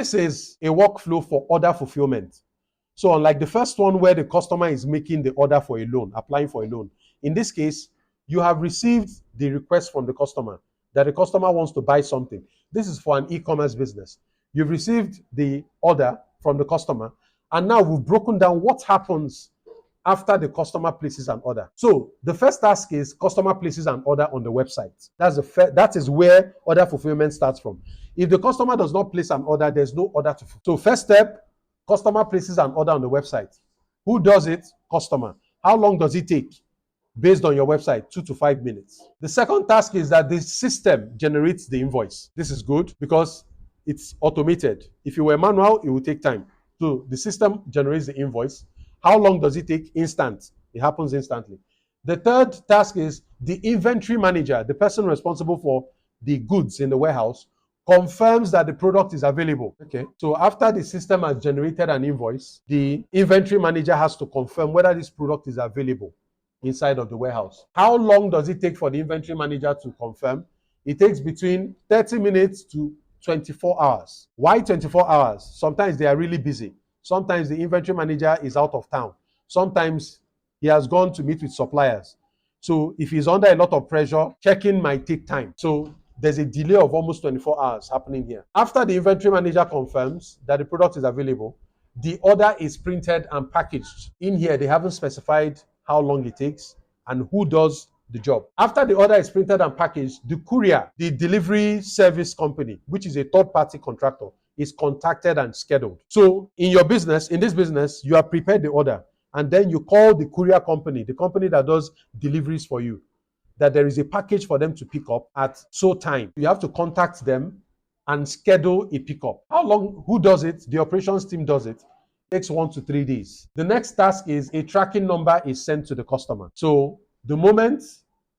This is a workflow for order fulfillment. So unlike the first one where the customer is making the order for a loan, applying for a loan, in this case, you have received the request from the customer that the customer wants to buy something. This is for an e-commerce business. You've received the order from the customer, and now we've broken down what happens after the customer places an order. So the first task is customer places an order on the website. That is where order fulfillment starts from. If the customer does not place an order, there's no order to fulfill. So first step, customer places an order on the website. Who does it? Customer. How long does it take? Based on your website, 2 to 5 minutes. The second task is that the system generates the invoice. This is good because it's automated. If you were manual, it would take time. So the system generates the invoice. How long does it take? Instant. It happens instantly. The third task is the inventory manager, the person responsible for the goods in the warehouse, confirms that the product is available. Okay. So after the system has generated an invoice, the inventory manager has to confirm whether this product is available inside of the warehouse. How long does it take for the inventory manager to confirm? It takes between 30 minutes to 24 hours. Why 24 hours? Sometimes they are really busy. Sometimes the inventory manager is out of town. Sometimes he has gone to meet with suppliers. So if he's under a lot of pressure, checking might take time. So there's a delay of almost 24 hours happening here. After the inventory manager confirms that the product is available, the order is printed and packaged. In here, they haven't specified how long it takes and who does the job. After the order is printed and packaged, the courier, the delivery service company, which is a third-party contractor, is contacted and scheduled. So in your business, in this business, you have prepared the order and then you call the courier company, the company that does deliveries for you, that there is a package for them to pick up at so time. You have to contact them and schedule a pickup. How long? Who does it? The operations team does it. It takes 1 to 3 days. The next task is a tracking number is sent to the customer. So the moment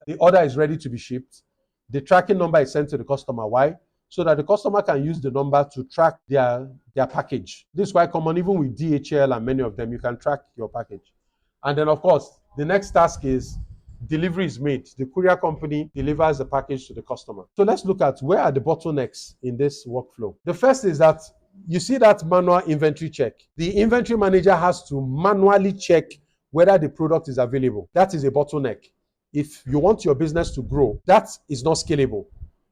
the order is ready to be shipped, the tracking number is sent to the customer. Why? So that the customer can use the number to track their package. This is quite common, even with DHL and many of them, you can track your package. And then, of course, the next task is delivery is made. The courier company delivers the package to the customer. So let's look at where are the bottlenecks in this workflow. The first is that you see that manual inventory check. The inventory manager has to manually check whether the product is available. That is a bottleneck. If you want your business to grow, that is not scalable.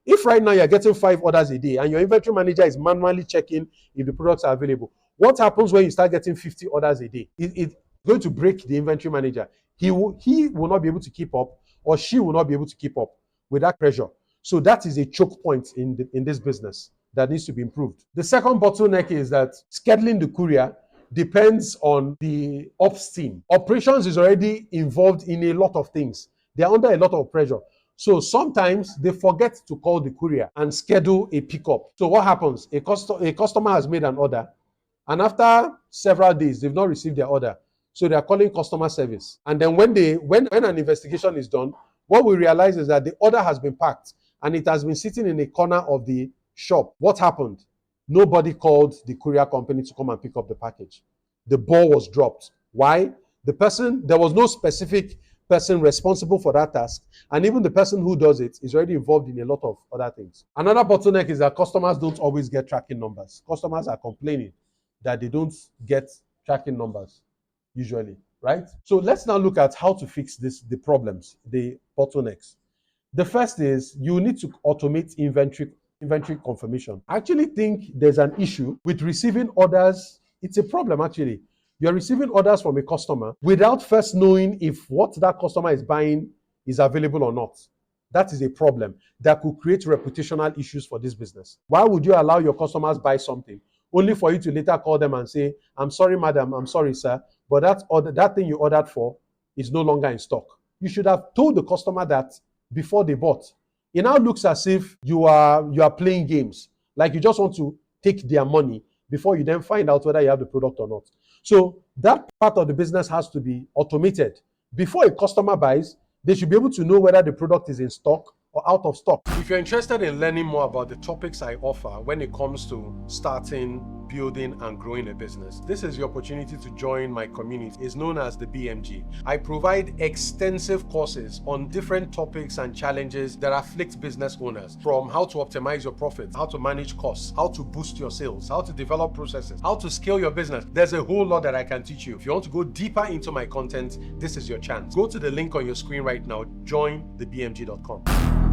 If right now you're getting 5 orders a day and your inventory manager is manually checking if the products are available, what happens when you start getting 50 orders a day? It's going to break the inventory manager. He will not be able to keep up, or she will not be able to keep up with that pressure. So that is a choke point in this business that needs to be improved. The second bottleneck is that scheduling the courier depends on the ops team. Operations is already involved in a lot of things. They are under a lot of pressure. So sometimes they forget to call the courier and schedule a pickup. So what happens? A customer has made an order, and after several days, they've not received their order. So they are calling customer service. And then when an investigation is done, what we realize is that the order has been packed and it has been sitting in a corner of the shop. What happened? Nobody called the courier company to come and pick up the package. The ball was dropped. Why? There was no specific person responsible for that task, and even the person who does it is already involved in a lot of other things. Another bottleneck is that customers don't always get tracking numbers. Customers are complaining that they don't get tracking numbers usually, right? So let's now look at how to fix the problems, the bottlenecks. The first is you need to automate inventory confirmation. I actually think there's an issue with receiving orders. It's a problem actually. You're receiving orders from a customer without first knowing if what that customer is buying is available or not. That is a problem that could create reputational issues for this business. Why would you allow your customers buy something only for you to later call them and say, "I'm sorry, madam, I'm sorry, sir, but that thing you ordered for is no longer in stock." You should have told the customer that before they bought. It now looks as if you are playing games, like you just want to take their money before you then find out whether you have the product or not. So that part of the business has to be automated. Before a customer buys, they should be able to know whether the product is in stock or out of stock. If you're interested in learning more about the topics I offer when it comes to starting building and growing a business. This is your opportunity to join my community. It's known as the BMG. I provide extensive courses on different topics and challenges that afflict business owners, from how to optimize your profits, how to manage costs, how to boost your sales, how to develop processes, how to scale your business. There's a whole lot that I can teach you. If you want to go deeper into my content, this is your chance. Go to the link on your screen right now, jointhebmg.com.